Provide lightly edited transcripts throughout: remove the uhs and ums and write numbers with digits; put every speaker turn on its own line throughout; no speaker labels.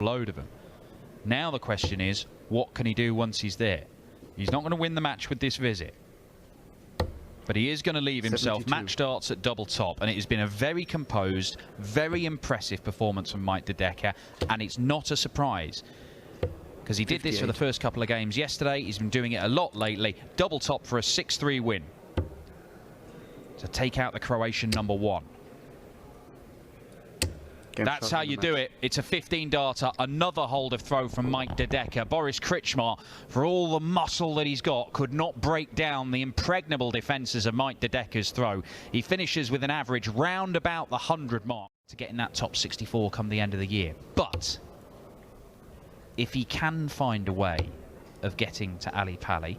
load of them. Now the question is, what can he do once he's there? He's not going to win the match with this visit, but he is going to leave himself
72.
match darts at double top, and it has been a very composed, very impressive performance from Mike De Decker, and it's not a surprise because he did this for the first couple of games yesterday. He's been doing it a lot lately. Double top for a 6-3 win to take out the Croatian number 1. That's how you do it. It's a 15-darter. Another hold of throw from Mike De Decker. Boris Krichmar, for all the muscle that he's got, could not break down the impregnable defences of Mike De Decker's throw. He finishes with an average round about the 100 mark to get in that top 64 come the end of the year. But if he can find a way of getting to Ali Pali,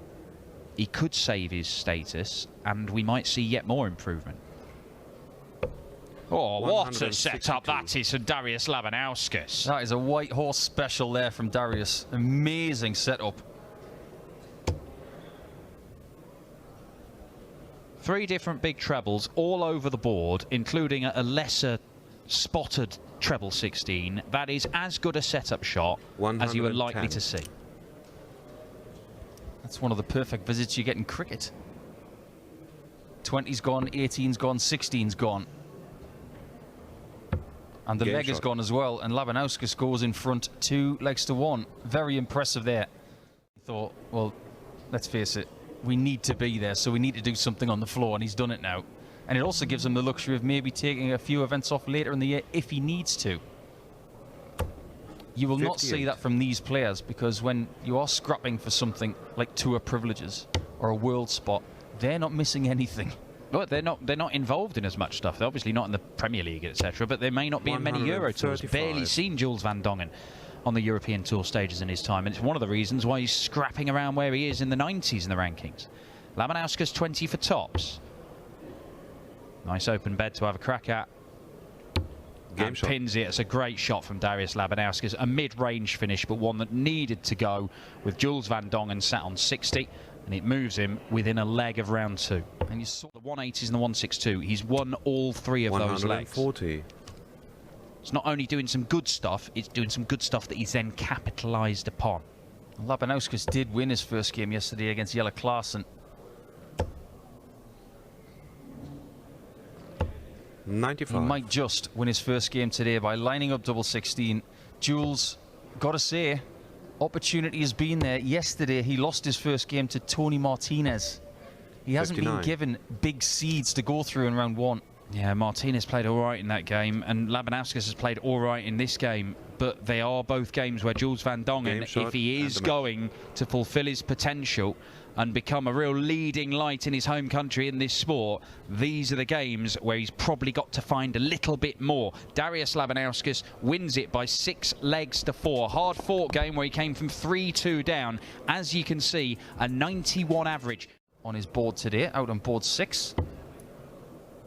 he could save his status, and we might see yet more improvement. Oh, what a setup that is from Darius Labanauskas.
That is a white horse special there from Darius. Amazing setup.
3 different big trebles all over the board, including a lesser spotted treble 16. That is as good a setup shot as you are likely to see.
That's one of the perfect visits you get in cricket. 20's gone, 18's gone, 16's gone. And the leg is gone as well, and Labanauskas goes in front 2 legs to 1. Very impressive there. Thought, well, let's face it, we need to be there, so we need to do something on the floor, and he's done it now. And it also gives him the luxury of maybe taking a few events off later in the year if he needs to. You will not see that from these players, because when you are scrapping for something like tour privileges or a world spot, they're not missing anything.
Well, they're not involved in as much stuff. They're obviously not in the Premier League, etc. But they may not be in many Euro tours. Barely seen Jules van Dongen on the European Tour stages in his time, and it's one of the reasons why he's scrapping around where he is in the 90s in the rankings. Labanauskas 20 for tops. Nice open bed to have a crack at. And pins it. It's a great shot from Darius Labanauskas. A mid-range finish, but one that needed to go with Jules van Dongen sat on 60. And it moves him within a leg of round 2. And you saw the 180s and the 162. He's won all 3 of those legs.
140.
It's not only doing some good stuff, it's doing some good stuff that he's then capitalised upon.
Labanauskas did win his first game yesterday against Jelle Klaassen.
95.
He might just win his first game today by lining up double 16. Jules, got to say, opportunity has been there. Yesterday, he lost his first game to Tony Martinez. He hasn't
59.
been given big seeds to go through in round 1.
Yeah, Martinez played all right in that game, and Labanauskas has played all right in this game. But they are both games where Jules van Dongen, if he is going to fulfill his potential and become a real leading light in his home country in this sport, these are the games where he's probably got to find a little bit more. Darius Labanauskas wins it by 6 legs to 4. Hard-fought game where he came from 3-2 down. As you can see, a 91 average.
On his board today, out on board 6.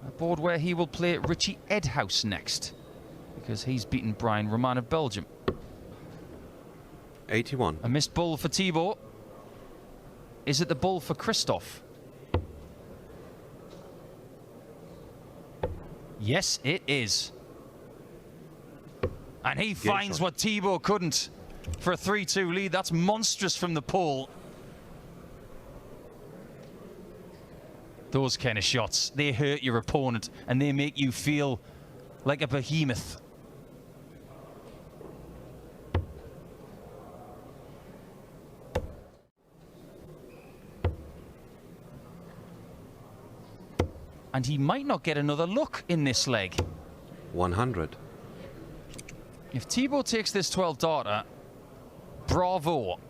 A board where he will play Richie Edhouse next, because he's beaten Brian Roman of Belgium.
81.
A missed ball for Thibaut. Is it the ball for Christoph? Yes, it is. And he finds what Thibaut couldn't for a 3-2 lead. That's monstrous from the pole. Those kind of shots, they hurt your opponent and they make you feel like a behemoth. And he might not get another look in this leg.
100.
If Thibaut takes this 12-darter, bravo.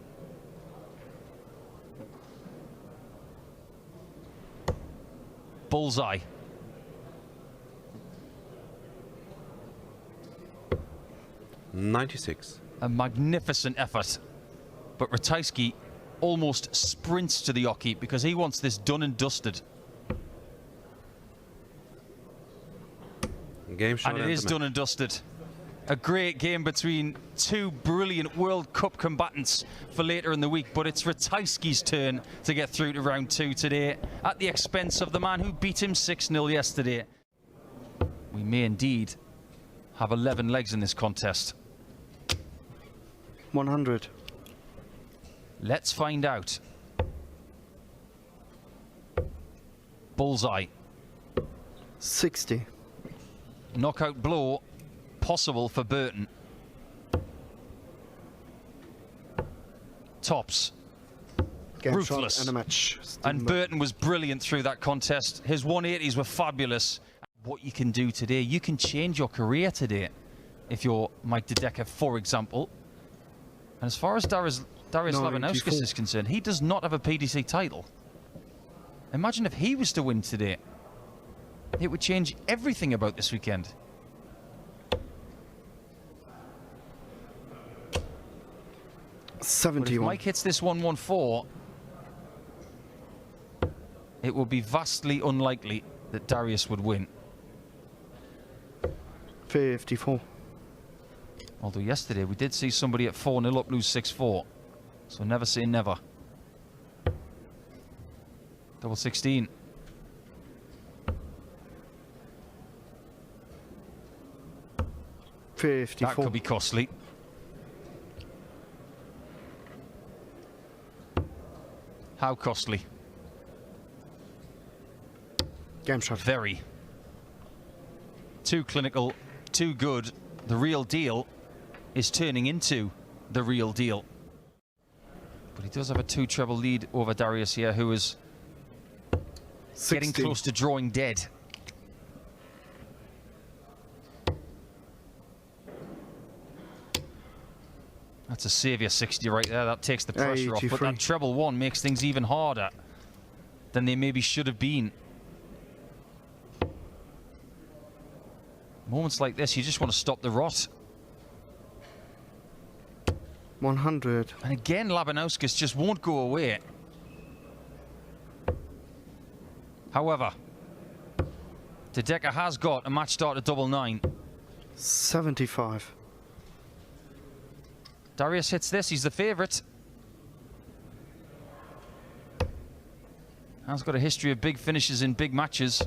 Bullseye.
$96.
A magnificent effort. But Ratajski almost sprints to the oche because he wants this done and dusted.
Game shot,
and it is done and dusted. A great game between 2 brilliant World Cup combatants for later in the week, but it's Ratajski's turn to get through to round 2 today at the expense of the man who beat him 6-0 yesterday. We may indeed have 11 legs in this contest.
100.
Let's find out. Bullseye.
60.
Knockout blow possible for Burton. Tops.
Game
Ruthless.
shot and a match.
And Burton was brilliant through that contest. His 180s were fabulous. What you can do today, you can change your career today if you're Mike De Decker, for example. And as far as Darius Labanauskas is concerned, he does not have a PDC title. Imagine if he was to win today. It would change everything about this weekend. But if
71.
Mike hits this 114, it would be vastly unlikely that Darius would win.
54.
Although yesterday we did see somebody at 4-0 up lose 6-4. So never say never. Double 16. That could be costly. How costly?
Game shot.
Very. Too clinical, too good. The real deal is turning into the real deal. But he does have a 2-treble lead over Darius here, who is
60.
getting close to drawing dead. That's a saviour 60 right there. That takes the pressure off. But that treble 1 makes things even harder than they maybe should have been. Moments like this, you just want to stop the rot.
100.
And again, Labanauskas just won't go away. However, De Decker has got a match start at double 9.
75.
Darius hits this, he's the favourite. Has got a history of big finishes in big matches.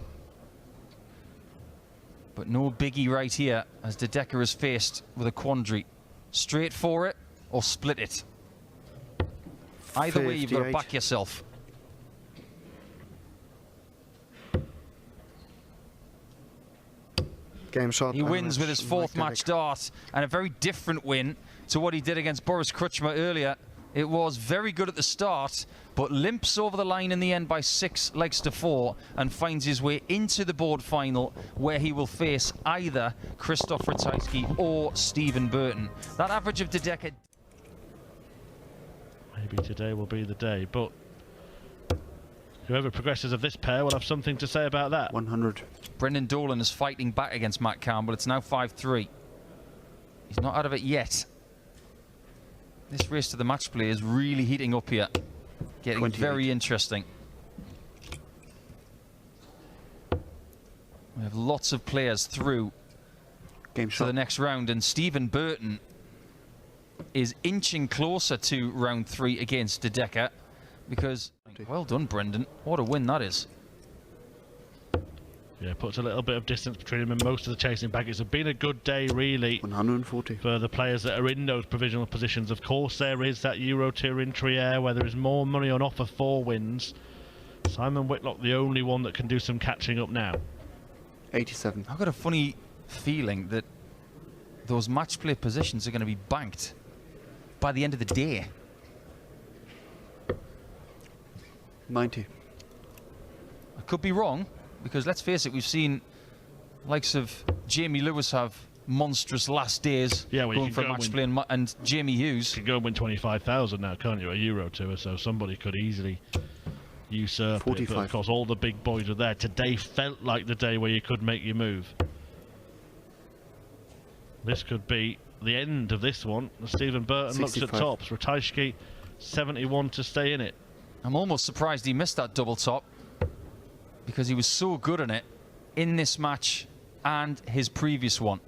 But no biggie right here, as De Decker is faced with a quandary. Straight for it or split it. Either way, you've got to back yourself.
Game shot.
He wins with his 4th match start, and a very different win to what he did against Boris Krutchmer earlier. It was very good at the start, but limps over the line in the end by 6 legs to 4 and finds his way into the board final, where he will face either Krzysztof Ratajski or Stephen Burton. That average of De Decker.
Maybe today will be the day, but whoever progresses of this pair will have something to say about that.
100.
Brendan Dolan is fighting back against Matt Campbell. It's now 5-3. He's not out of it yet. This race to the match play is really heating up here. Getting
28.
very interesting. We have lots of players through to the next round, and Stephen Burton is inching closer to round 3 against De Decker, because well done, Brendan. What a win that is.
Yeah, puts a little bit of distance between him and most of the chasing baggage. It's been a good day, really,
140
for the players that are in those provisional positions. Of course, there is that Euro Tour in Trier, where there is more money on offer for wins. Simon Whitlock, the only one that can do some catching up now.
87.
I've got a funny feeling that those match play positions are going to be banked by the end of the day.
90.
I could be wrong, because let's face it, we've seen likes of Jamie Lewis have monstrous last days,
yeah, well,
going for match play, and Jamie Hughes.
You can go and win 25,000 now, can't you, a Euro Tour, so somebody could easily usurp
45.
it. But of course, all the big boys are there. Today felt like the day where you could make your move. This could be the end of this one. Stephen Burton
65.
looks at tops. Ratajski, 71 to stay in it.
I'm almost surprised he missed that double top, because he was so good in it in this match and his previous one.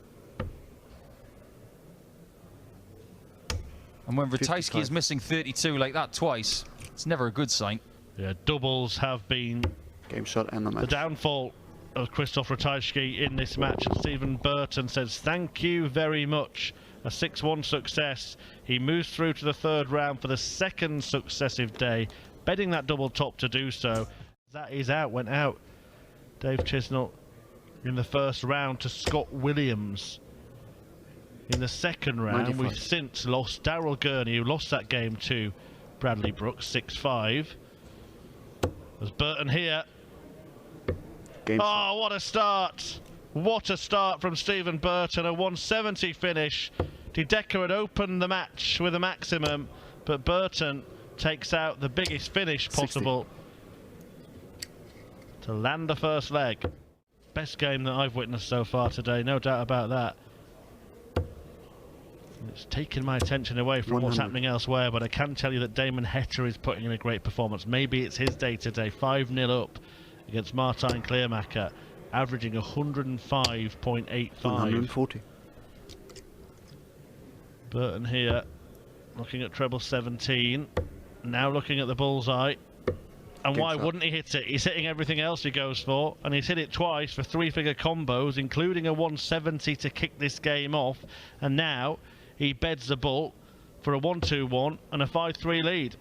And when Ratajski is missing 32 like that twice, it's never a good sign.
Yeah, doubles have been
Game shot and the match.
the downfall of Krzysztof Ratajski in this match. And Stephen Burton says, thank you very much. a 6-1 success. He moves through to the third round for the second successive day, bedding that double top to do so. That is out, went out. Dave Chisnall in the first round to Scott Williams. In the second round,
95.
we've since lost Daryl Gurney, who lost that game to Bradley Brooks, 6-5. There's Burton here.
Game
Oh, what a start! What a start from Stephen Burton, a 170 finish. De Decker had opened the match with a maximum, but Burton takes out the biggest finish possible 60. To land the first leg. Best game that I've witnessed so far today, no doubt about that. It's taken my attention away from
100.
what's happening elsewhere, but I can tell you that Damon Hetter is putting in a great performance. Maybe it's his day today, 5-0 up against Martijn Kleermaker, averaging 105.85.
140.
Burton here, looking at treble 17, now looking at the bullseye. And
Game
why
shot.
wouldn't he hit it? He's hitting everything else he goes for, and he's hit it twice for 3-figure combos, including a 170 to kick this game off. And now he beds the bull for a 1-2-1 and a 5-3 lead.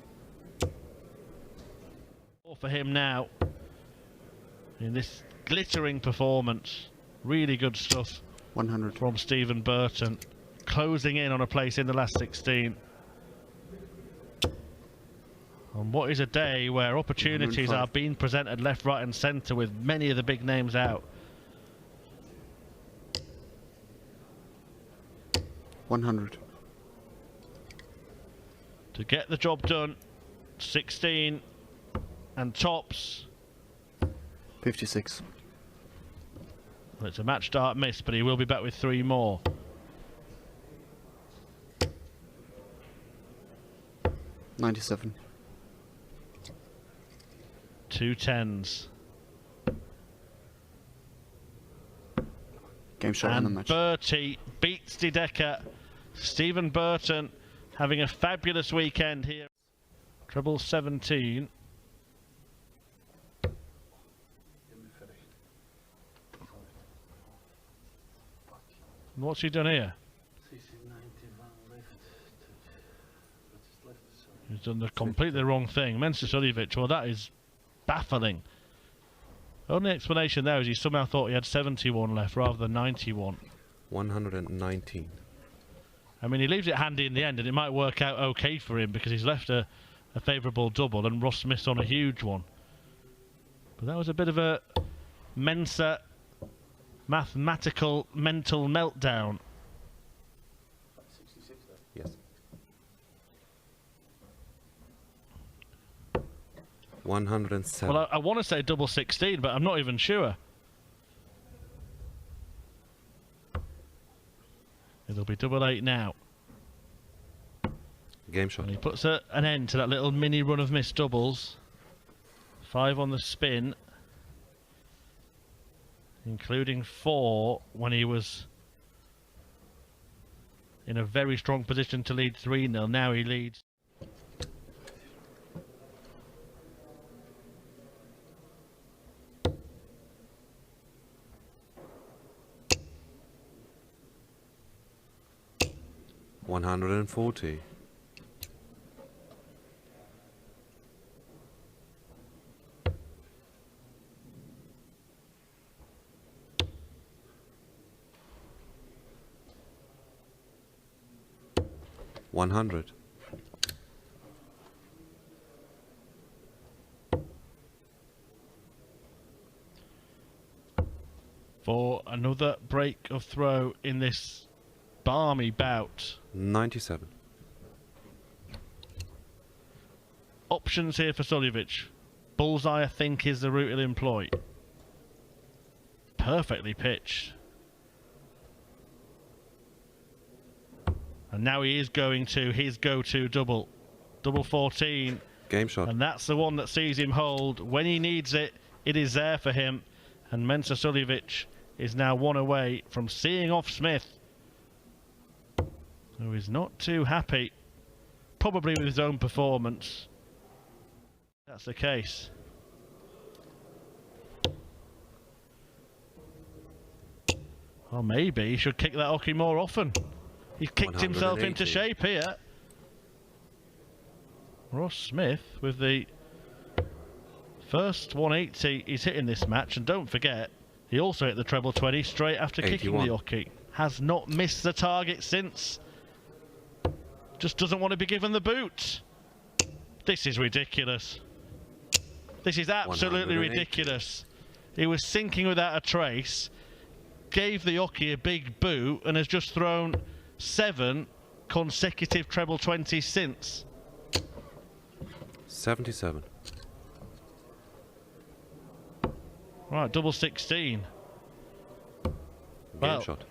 For him now in this glittering performance. Really good stuff
100.
from Stephen Burton, closing in on a place in the last 16. On what is a day where opportunities
105.
are being presented left, right and centre with many of the big names out.
100.
To get the job done, 16 and tops.
56.
Well, it's a match start miss, but he will be back with 3 more.
97.
2 10s.
Game shot in the
And
match.
Bertie beats De Decker. Stephen Burton having a fabulous weekend here. Treble 17. And what's he done here? He's done the completely wrong thing. Mensah Suljovic, well, that is baffling. Only explanation there is he somehow thought he had 71 left rather than 91.
119.
I mean, he leaves it handy in the end, and it might work out okay for him because he's left a favourable double, and Ross Smith's on a huge one. But that was a bit of a Mensah mathematical mental meltdown.
Yes. 107.
Well, I want to say double 16, but I'm not even sure. It'll be double 8 now.
Game shot.
And he puts an end to that little mini run of missed doubles. 5 on the spin, including 4 when he was in a very strong position to lead 3-0. Now he leads.
$140. $100.
For another break of throw in this balmy bout.
97.
Options here for Suljovic. Bullseye, I think, is the route he'll employ. Perfectly pitched. And now he is going to his go-to double. Double 14.
Game shot.
And that's the one that sees him hold. When he needs it, it is there for him. And Mensah Suljovic is now 1 away from seeing off Smith, who is not too happy, probably with his own performance. That's the case. Or maybe he should kick that hockey more often. He's kicked himself into
180.
shape here. Ross Smith with the first 180 he's hit in this match, and don't forget, he also hit the treble 20 straight after kicking
81.
the Uki. Has not missed the target since. Just doesn't want to be given the boot. This is ridiculous. This is absolutely
180.
ridiculous. He was sinking without a trace, gave the Uki a big boot, and has just thrown 7 consecutive treble 20s since.
77.
Right, double 16.
Game
Well,
shot.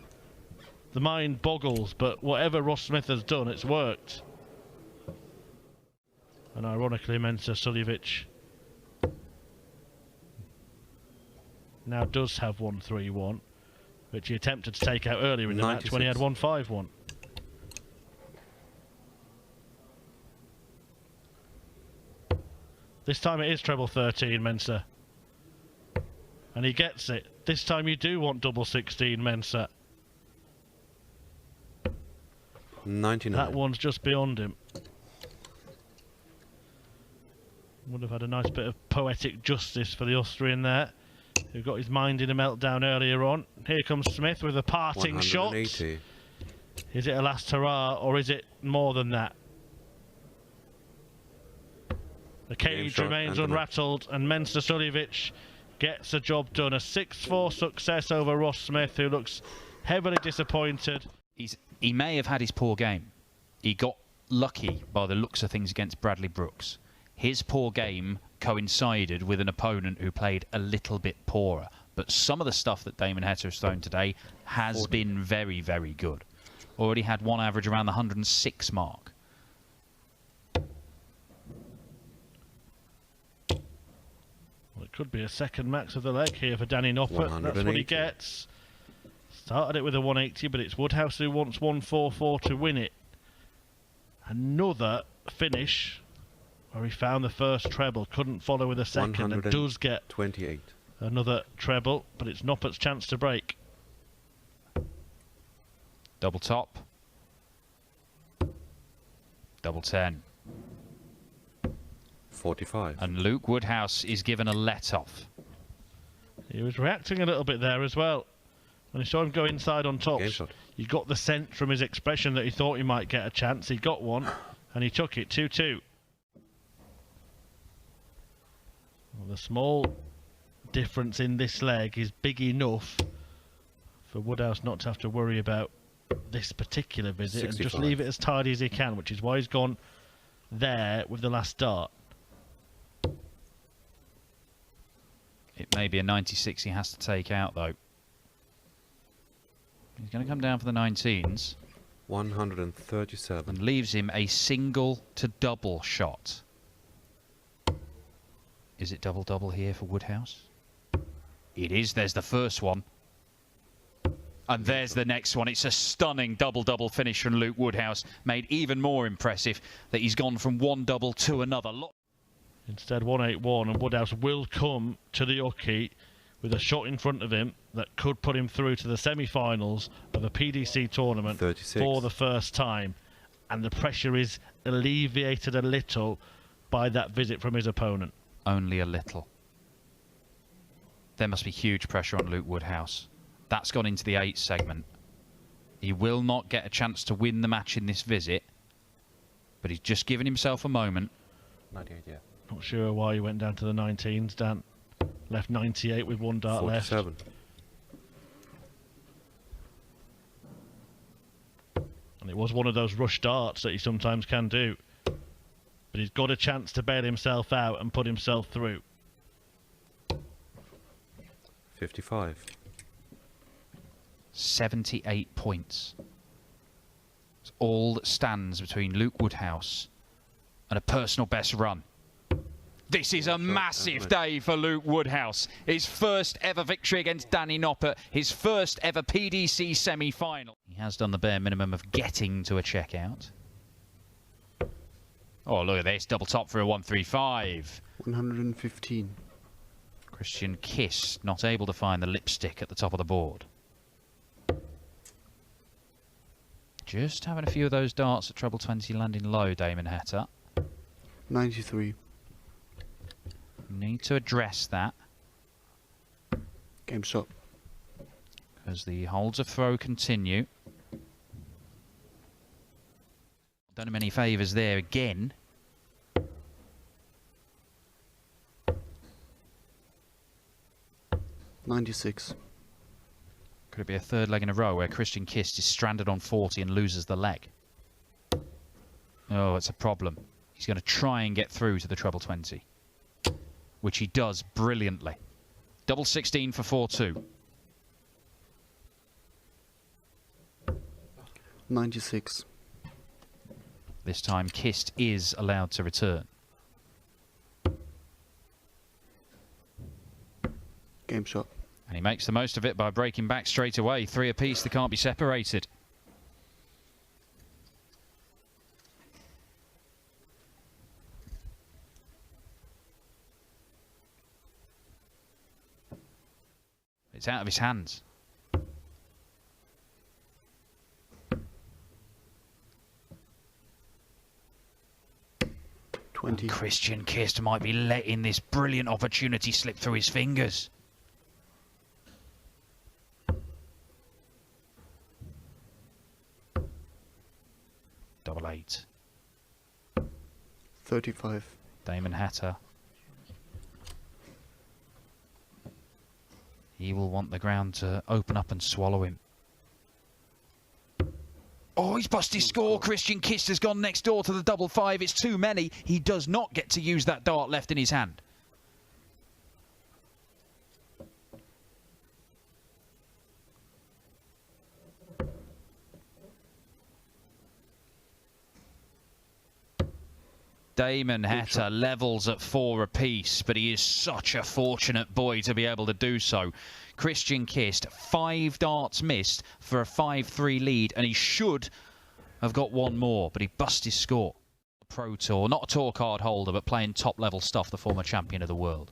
the mind boggles, but whatever Ross Smith has done, it's worked. And ironically, Mensah Suljovic now does have 1-3-1, which he attempted to take out earlier in the match when he had 1-5-1. This time it is treble 13, Mensah. And he gets it. This time you do want double 16, Mensah.
99.
That one's just beyond him. Would have had a nice bit of poetic justice for the Austrian there, who got his mind in a meltdown earlier on. Here comes Smith with a parting shot.
180.
Is it a last hurrah, or is it more than that? The cage
shot
remains
and the
unrattled, and Mensah Suljovic gets the job done. A 6-4 success over Ross Smith, who looks heavily disappointed.
He may have had his poor game. He got lucky by the looks of things against Bradley Brooks. His poor game coincided with an opponent who played a little bit poorer. But some of the stuff that Damon Heta has thrown today has been very, very good. Already had one average around the 106 mark.
Well, it could be a second max of the leg here for Danny Noppert. That's what he
180.
gets. Started it with a 180, but it's Woodhouse who wants 144 to win it. Another finish where he found the first treble, couldn't follow with a second, and does get
28.
another treble, but it's Noppert's chance to break.
Double top. Double 10.
45.
And Luke Woodhouse is given a let-off.
He was reacting a little bit there as well. When he saw him go inside on
Game
tops,
shot.
you got the sense from his expression that he thought he might get a chance. He got one, and he took it 2-2. Well, the small difference in this leg is big enough for Woodhouse not to have to worry about this particular visit
65.
and just leave it as tidy as he can, which is why he's gone there with the last dart.
It may be a 96 he has to take out, though. He's going to come down for the 19s
137.
and leaves him a single to double shot. Is it double-double here for Woodhouse? It is. There's the first one. And there's the next one. It's a stunning double-double finish from Luke Woodhouse, made even more impressive that he's gone from one double to another.
Instead, 181, and Woodhouse will come to the Uki with a shot in front of him that could put him through to the semi-finals of a PDC tournament
36.
for the first time. And the pressure is alleviated a little by that visit from his opponent.
Only a little. There must be huge pressure on Luke Woodhouse. That's gone into the 8 segment. He will not get a chance to win the match in this visit, but he's just given himself a moment.
98, yeah.
Not sure why he went down to the 19s. Dan left 98 with one dart
47.
left. And it was one of those rush darts that he sometimes can do. But he's got a chance to bail himself out and put himself through.
55.
78 points. It's all that stands between Luke Woodhouse and a personal best run. This is a massive day for Luke Woodhouse. His first ever victory against Danny Noppert. His first ever PDC semi-final. He has done the bare minimum of getting to a checkout. Oh, look at this. Double top for a 135.
115.
Christian Kiss not able to find the lipstick at the top of the board. Just having a few of those darts at treble 20 landing low, Damon Heta.
93.
Need to address that.
Game shot.
As the holds of throw continue. Done him any favours there again.
$96.
Could it be a third leg in a row where Christian Kist is stranded on 40 and loses the leg? Oh, it's a problem. He's going to try and get through to the treble 20, which he does brilliantly. Double 16 for 4-2.
96.
This time Kist is allowed to return.
Game shot.
And he makes the most of it by breaking back straight away. 3 apiece, they can't be separated. It's out of his hands.
20.
Christian Kist might be letting this brilliant opportunity slip through his fingers. Double 8.
35.
Damon Heta. He will want the ground to open up and swallow him. Oh, he's busted his score. Christian Kist has gone next door to the double 5. It's too many. He does not get to use that dart left in his hand. Damon Heta levels at 4 apiece, but he is such a fortunate boy to be able to do so. Christian Kist, 5 darts missed for a 5-3 lead, and he should have got one more, but he bust his score. Pro Tour, not a tour card holder, but playing top-level stuff, the former champion of the world.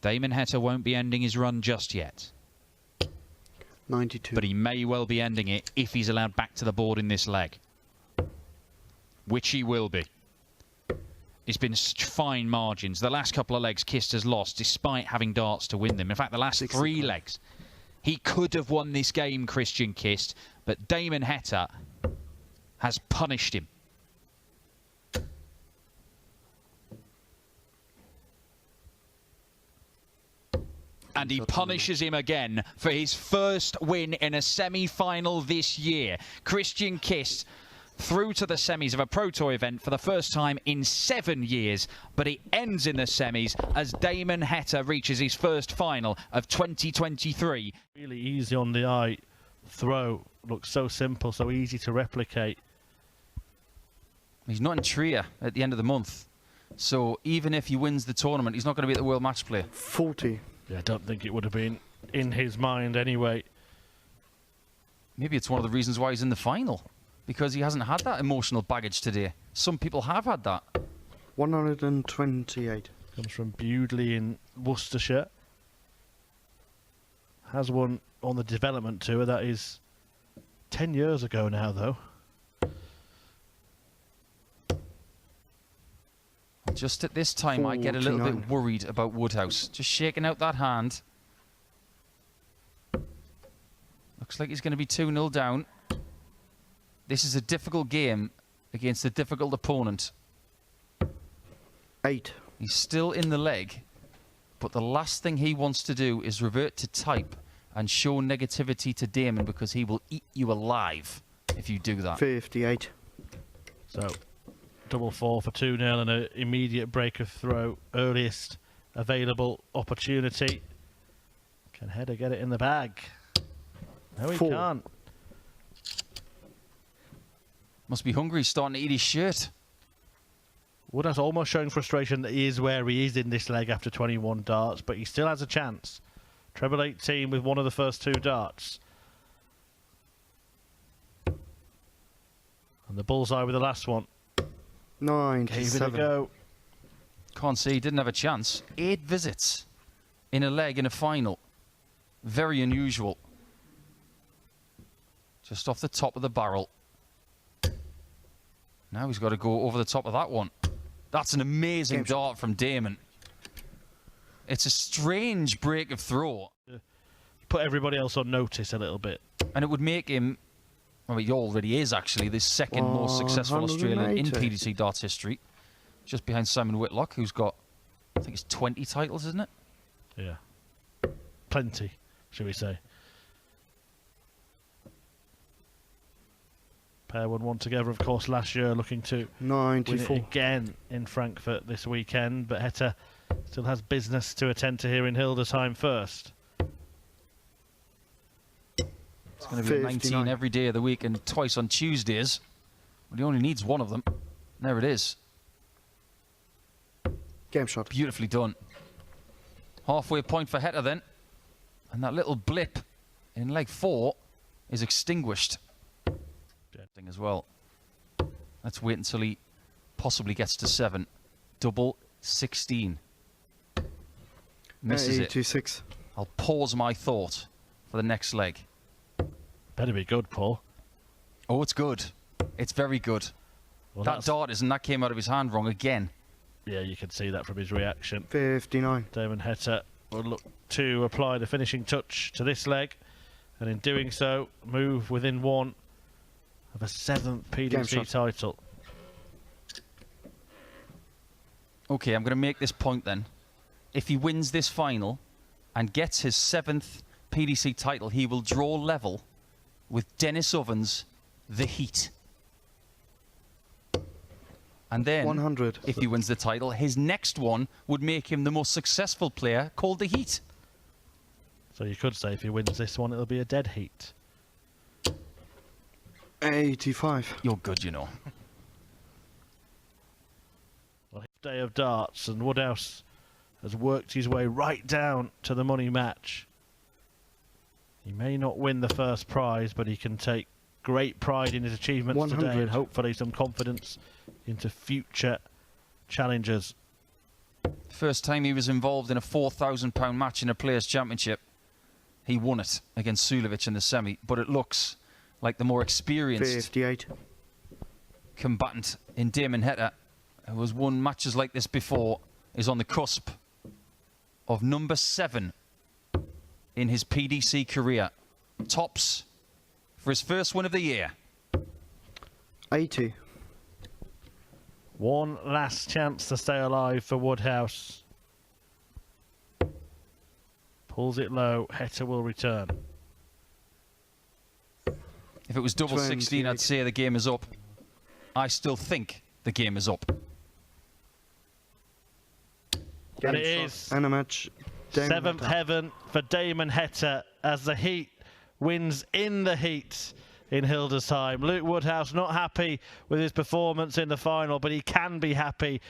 Damon Heta won't be ending his run just yet.
92.
But he may well be ending it if he's allowed back to the board in this leg. Which he will be. It's been such fine margins. The last couple of legs Kist has lost despite having darts to win them. In fact, the last 3 legs. He could have won this game, Christian Kist, but Damon Heta has punished him. And he punishes him again for his first win in a semi-final this year. Christian Kist through to the semis of a Pro Tour event for the first time in 7 years, but it ends in the semis as Damon Heta reaches his first final of 2023.
Really easy on the eye throw. Looks so simple, so easy to replicate.
He's not in Trier at the end of the month, so even if he wins the tournament, he's not going to be at the World Match Play.
40.
Yeah, I don't think it would have been in his mind anyway.
Maybe it's one of the reasons why he's in the final, because he hasn't had that emotional baggage today. Some people have had that.
128.
Comes from Bewdley in Worcestershire. Has won on the development tour. That is 10 years ago now, though.
Just at this time, I get a little bit worried about Woodhouse. Just shaking out that hand. Looks like he's going to be 2-0 down. This is a difficult game against a difficult opponent.
8.
He's still in the leg, but the last thing he wants to do is revert to type and show negativity to Damon, because he will eat you alive if you do that.
58.
So, double 4 for 2-0 and an immediate break of throw. Earliest available opportunity. Can Heta get it in the bag? No, he
4.
can't.
Must be hungry, he's starting to eat his shirt.
Woodhouse almost showing frustration that he is where he is in this leg after 21 darts, but he still has a chance. Treble 18 with one of the first 2 darts. And the bullseye with the last one.
97.
Gave it a go.
Can't say he didn't have a chance. 8 visits in a leg in a final. Very unusual. Just off the top of the barrel. Now he's got to go over the top of that one. That's an amazing dart from Damon. It's a strange break of throw.
Put everybody else on notice a little bit.
And it would make him, I mean, he already is actually the second most successful Australian in PDC darts history. Just behind Simon Whitlock, who's got, I think it's 20 titles, isn't it?
Yeah. Plenty, shall we say. Pair won one together, of course, last year, looking to
94.
win it again in Frankfurt this weekend. But Hetta still has business to attend to here in Hildesheim first.
It's going to be a 19 every day of the week and twice on Tuesdays. But he only needs one of them. There it is.
Game shot.
Beautifully done. Halfway point for Hetta then. And that little blip in leg 4 is extinguished. As well. Let's wait until he possibly gets to 7. Double 16. Misses it.
86.
I'll pause my thought for the next leg.
Better be good, Paul.
Oh, it's good. It's very good.
Well,
that dart isn't. That came out of his hand wrong again.
Yeah, you can see that from his reaction.
59.
Damon Hetta will look to apply the finishing touch to this leg, and in doing so, move within one of a 7th PDC title.
Okay, I'm going to make this point then. If he wins this final and gets his 7th PDC title, he will draw level with Dennis Ovens, the Heat. And then,
100.
if he wins the title, his next one would make him the most successful player called the Heat.
So you could say if he wins this one, it'll be a dead heat.
85.
You're good, you know.
Well, day of darts, and Woodhouse has worked his way right down to the money match. He may not win the first prize, but he can take great pride in his achievements
100.
today, and hopefully some confidence into future challenges.
First time he was involved in a £4,000 match in a Players' Championship, he won it against Sulevic in the semi, but it looks like the more experienced
58.
combatant in Damon Hetta, who has won matches like this before, is on the cusp of number 7 in his PDC career. Tops for his first win of the year.
80.
One last chance to stay alive for Woodhouse. Pulls it low, Hetta will return.
If it was double 16, I'd say the game is up. I still think the game is up.
And it is.
And a match.
7th heaven for Damon Hetta as the Heat wins in the heat in Hildesheim. Luke Woodhouse not happy with his performance in the final, but he can be happy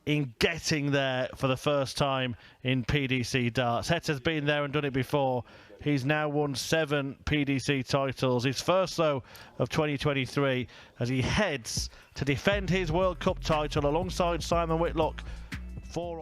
in getting there for the first time in PDC darts. Hetta's been there and done it before. He's now won 7 PDC titles, his first though of 2023, as he heads to defend his World Cup title alongside Simon Whitlock for